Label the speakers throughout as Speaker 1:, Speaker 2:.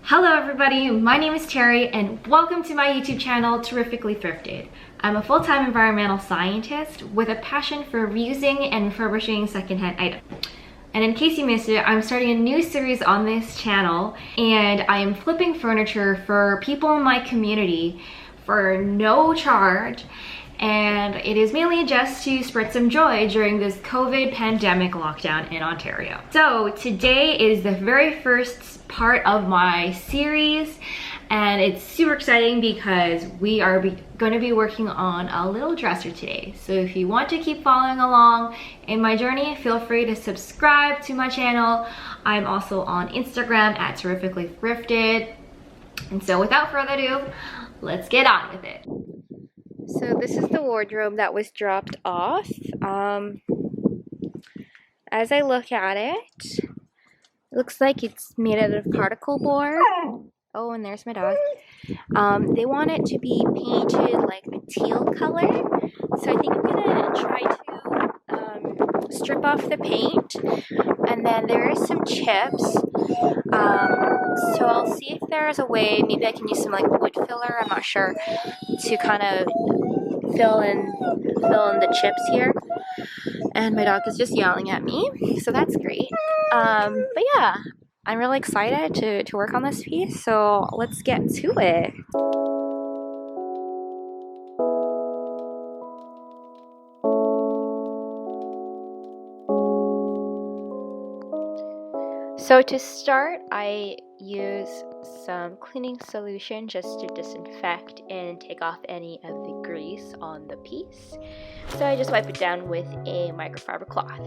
Speaker 1: Hello everybody, my name is Terry and welcome to my YouTube channel, Terrifically Thrifted. I'm a full-time environmental scientist with a passion for reusing and refurbishing secondhand items. And in case you missed it, I'm starting a new series on this channel and I am flipping furniture for people in my community for no charge. And it is mainly just to spread some joy during this COVID pandemic lockdown in Ontario. So today is the very first part of my series and it's super exciting because we are going to be working on a little dresser today. So if you want to keep following along in my journey, feel free to subscribe to my channel. I'm also on Instagram at Terrifically Thrifted. And so without further ado, let's get on with it. So this is the wardrobe that was dropped off. As I look at it, it looks like it's made out of particle board. Oh, and there's my dog. They want it to be painted like a teal color. So I think I'm gonna try to strip off the paint. And then there is some chips. So I'll see if there's a way, maybe I can use some like wood filler, I'm not sure, to kind of fill in the chips here. And my dog is just yelling at me, so that's great. But yeah, I'm really excited to work on this piece, so let's get to it. So to start, I use some cleaning solution just to disinfect and take off any of the grease on the piece. So I just wipe it down with a microfiber cloth.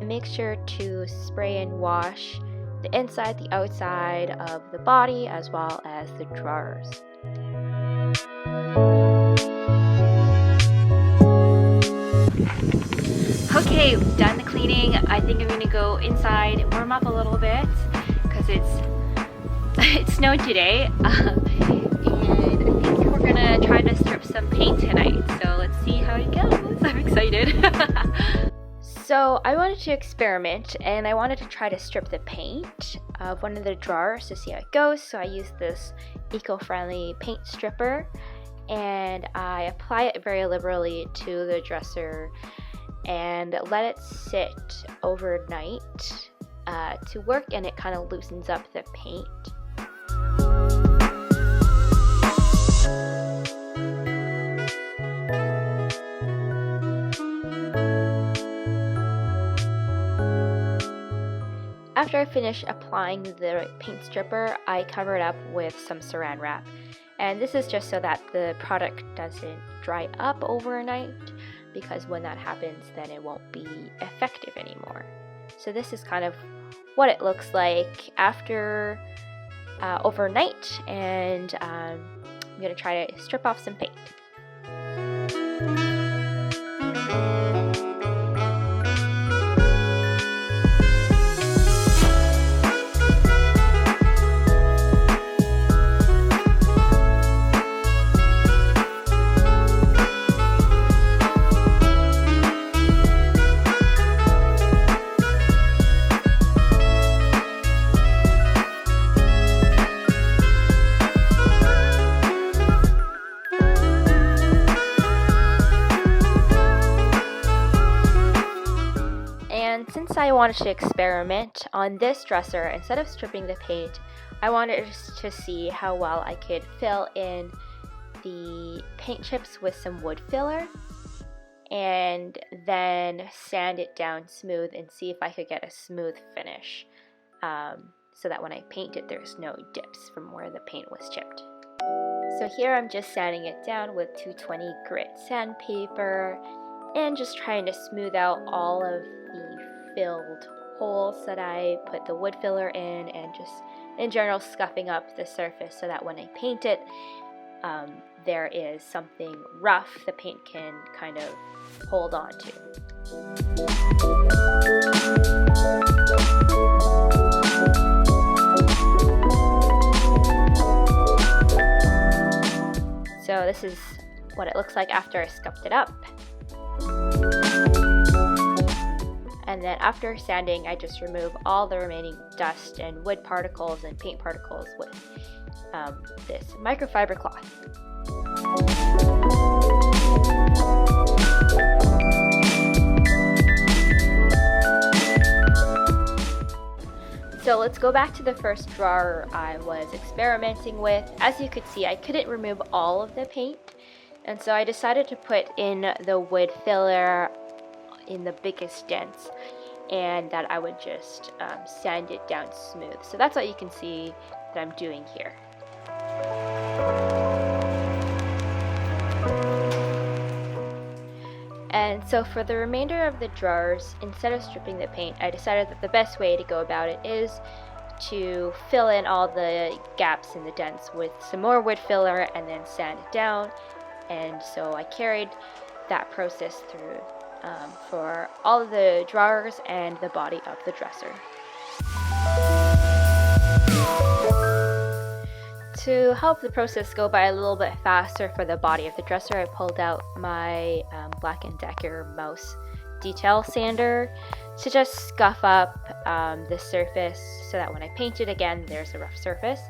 Speaker 1: Make sure to spray and wash the inside, the outside of the body, as well as the drawers. Okay, done the cleaning. I think I'm gonna go inside and warm up a little bit because it snowed today. And I think we're gonna try to strip some paint tonight. So let's see how it goes. I'm excited. So I wanted to experiment and I wanted to try to strip the paint of one of the drawers to see how it goes. So I used this eco-friendly paint stripper and I apply it very liberally to the dresser and let it sit overnight to work, and it kind of loosens up the paint. After I finish applying the paint stripper, I cover it up with some saran wrap. And this is just so that the product doesn't dry up overnight, because when that happens, then it won't be effective anymore. So this is kind of what it looks like after overnight, and I'm gonna try to strip off some paint. Since I wanted to experiment on this dresser, instead of stripping the paint, I wanted to see how well I could fill in the paint chips with some wood filler and then sand it down smooth and see if I could get a smooth finish, so that when I paint it, there's no dips from where the paint was chipped. So here I'm just sanding it down with 220 grit sandpaper and just trying to smooth out all of the filled holes that I put the wood filler in, and just in general scuffing up the surface so that when I paint it, there is something rough the paint can kind of hold on to. So this is what it looks like after I scuffed it up. And then after sanding, I just remove all the remaining dust and wood particles and paint particles with this microfiber cloth. So let's go back to the first drawer I was experimenting with. As you could see, I couldn't remove all of the paint, and so I decided to put in the wood filler in the biggest dents, and that I would just sand it down smooth. So that's what you can see that I'm doing here. And so for the remainder of the drawers, instead of stripping the paint, I decided that the best way to go about it is to fill in all the gaps in the dents with some more wood filler and then sand it down. And so I carried that process through for all of the drawers and the body of the dresser. To help the process go by a little bit faster for the body of the dresser, I pulled out my Black & Decker mouse detail sander to just scuff up the surface so that when I paint it again, there's a rough surface.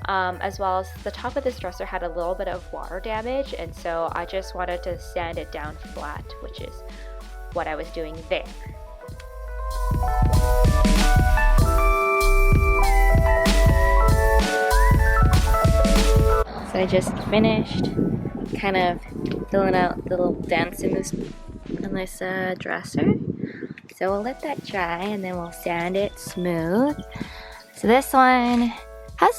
Speaker 1: As well as the top of this dresser had a little bit of water damage, and so I just wanted to sand it down flat, which is what I was doing there. So I just finished kind of filling out the little dents in this dresser. So we'll let that dry and then we'll sand it smooth. So this one had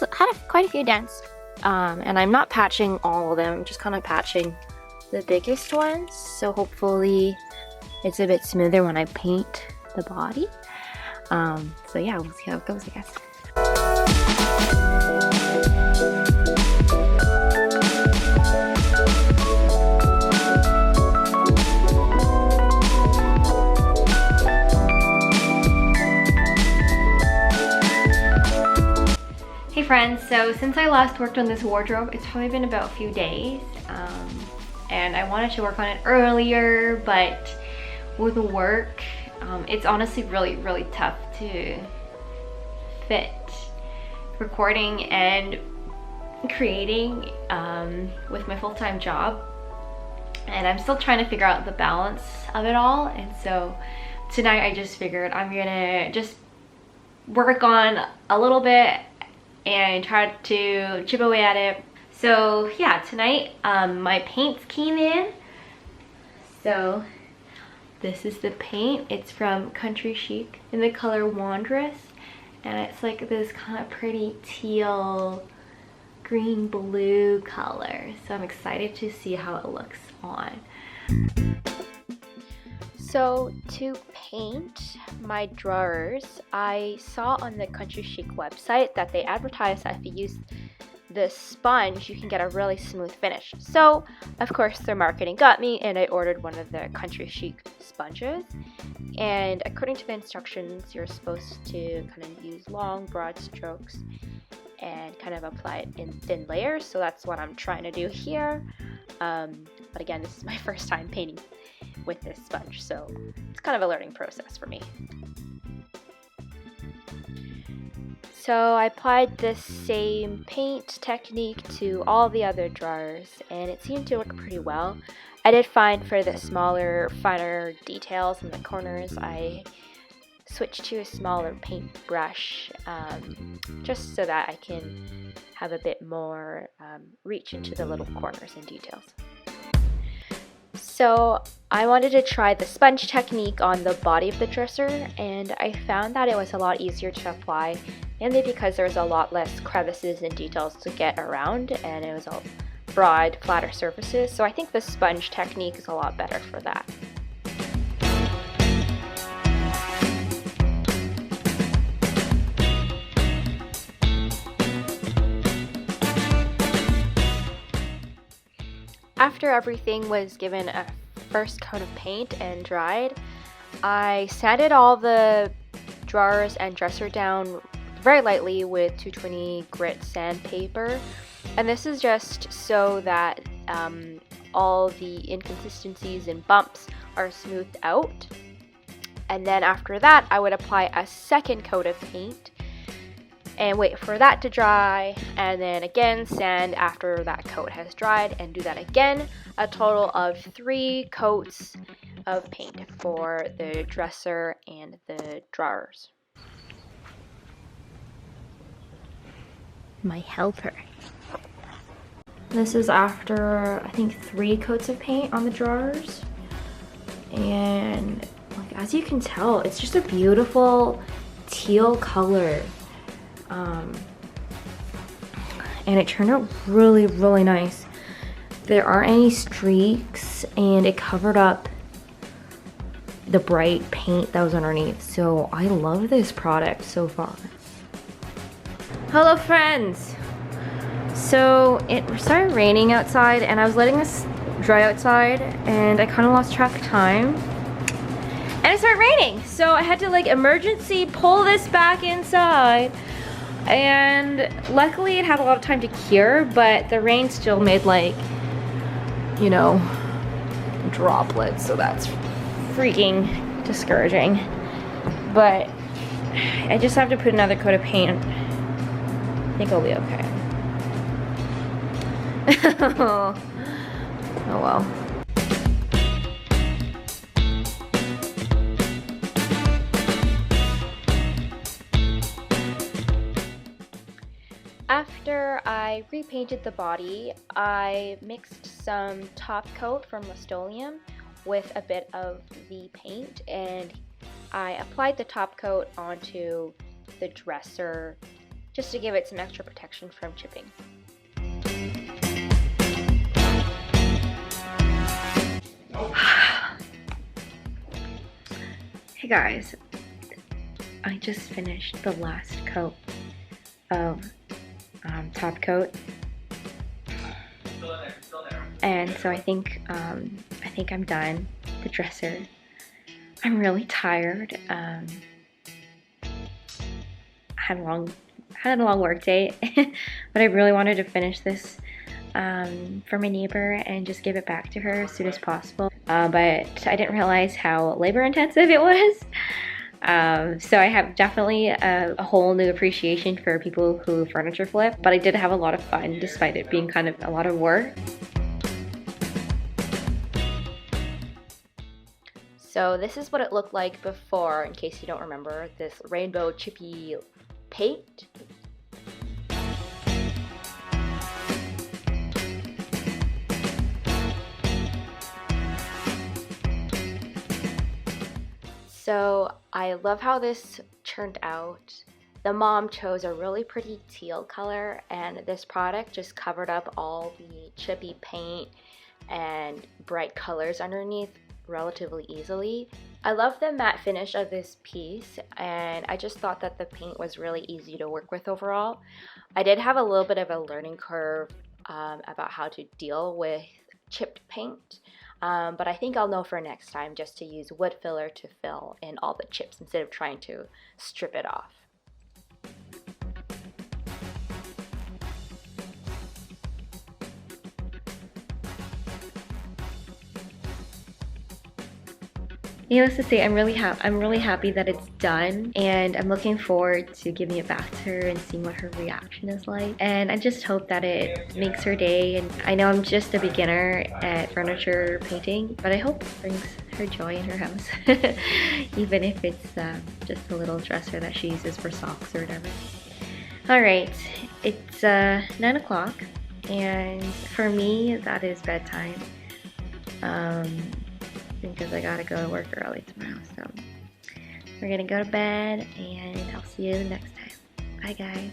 Speaker 1: quite a few dents, and I'm not patching all of them, I'm just kind of patching the biggest ones. So hopefully it's a bit smoother when I paint the body. So yeah, we'll see how it goes, I guess. Hey friends, so since I last worked on this wardrobe, it's probably been about a few days, and I wanted to work on it earlier, but with work, it's honestly really tough to fit recording and creating with my full-time job, and I'm still trying to figure out the balance of it all. And so tonight I just figured I'm gonna just work on a little bit and try to chip away at it. So yeah, tonight my paints came in. So this is the paint. It's from Country Chic in the color Wanderess, and it's like this kind of pretty teal green blue color. So I'm excited to see how it looks on. So to paint my drawers, I saw on the Country Chic website that they advertise that if you use the sponge, you can get a really smooth finish. So of course their marketing got me, and I ordered one of the Country Chic sponges. And according to the instructions, you're supposed to kind of use long broad strokes and kind of apply it in thin layers. So that's what I'm trying to do here. But again, this is my first time painting with this sponge, so it's kind of a learning process for me. So I applied this same paint technique to all the other drawers, and it seemed to work pretty well. I did find for the smaller, finer details in the corners, I switched to a smaller paint brush, just so that I can have a bit more reach into the little corners and details. So I wanted to try the sponge technique on the body of the dresser, and I found that it was a lot easier to apply, mainly because there was a lot less crevices and details to get around, and it was all broad, flatter surfaces. So I think the sponge technique is a lot better for that. After everything was given a first coat of paint and dried, I sanded all the drawers and dresser down very lightly with 220 grit sandpaper. And this is just so that all the inconsistencies and bumps are smoothed out. And then after that, I would apply a second coat of paint and wait for that to dry, and then again sand after that coat has dried, and do that again. A total of 3 coats of paint for the dresser and the drawers. My helper. This is after, I think, 3 coats of paint on the drawers. And like, as you can tell, it's just a beautiful teal color. And it turned out really, really nice. There aren't any streaks, and it covered up the bright paint that was underneath. So I love this product so far. Hello friends! So it started raining outside, and I was letting this dry outside, and I kind of lost track of time. And it started raining, so I had to like emergency pull this back inside. And luckily it had a lot of time to cure, but the rain still made like, you know, droplets, so that's freaking discouraging. But I just have to put another coat of paint. I think I'll be okay. Oh well. After I repainted the body, I mixed some top coat from Rust-Oleum with a bit of the paint, and I applied the top coat onto the dresser just to give it some extra protection from chipping. Hey guys, I just finished the last coat of top coat, and so I think I'm done. The dresser. I'm really tired. I had a long work day, but I really wanted to finish this for my neighbor and just give it back to her as soon as possible. But I didn't realize how labor intensive it was. So I have definitely a whole new appreciation for people who furniture flip, but I did have a lot of fun despite it being kind of a lot of work. So this is what it looked like before, in case you don't remember, this rainbow chippy paint. So I love how this turned out. The mom chose a really pretty teal color, and this product just covered up all the chippy paint and bright colors underneath relatively easily. I love the matte finish of this piece, and I just thought that the paint was really easy to work with overall. I did have a little bit of a learning curve about how to deal with chipped paint. But I think I'll know for next time just to use wood filler to fill in all the chips instead of trying to strip it off. Needless to say, I'm really happy that it's done, and I'm looking forward to giving it back to her and seeing what her reaction is like. And I just hope that it makes her day. And I know I'm just a beginner at furniture painting, but I hope it brings her joy in her house, even if it's just a little dresser that she uses for socks or whatever. All right, it's 9 o'clock, and for me, that is bedtime. Because I gotta go to work early tomorrow, so we're gonna go to bed, and I'll see you next time. Bye guys.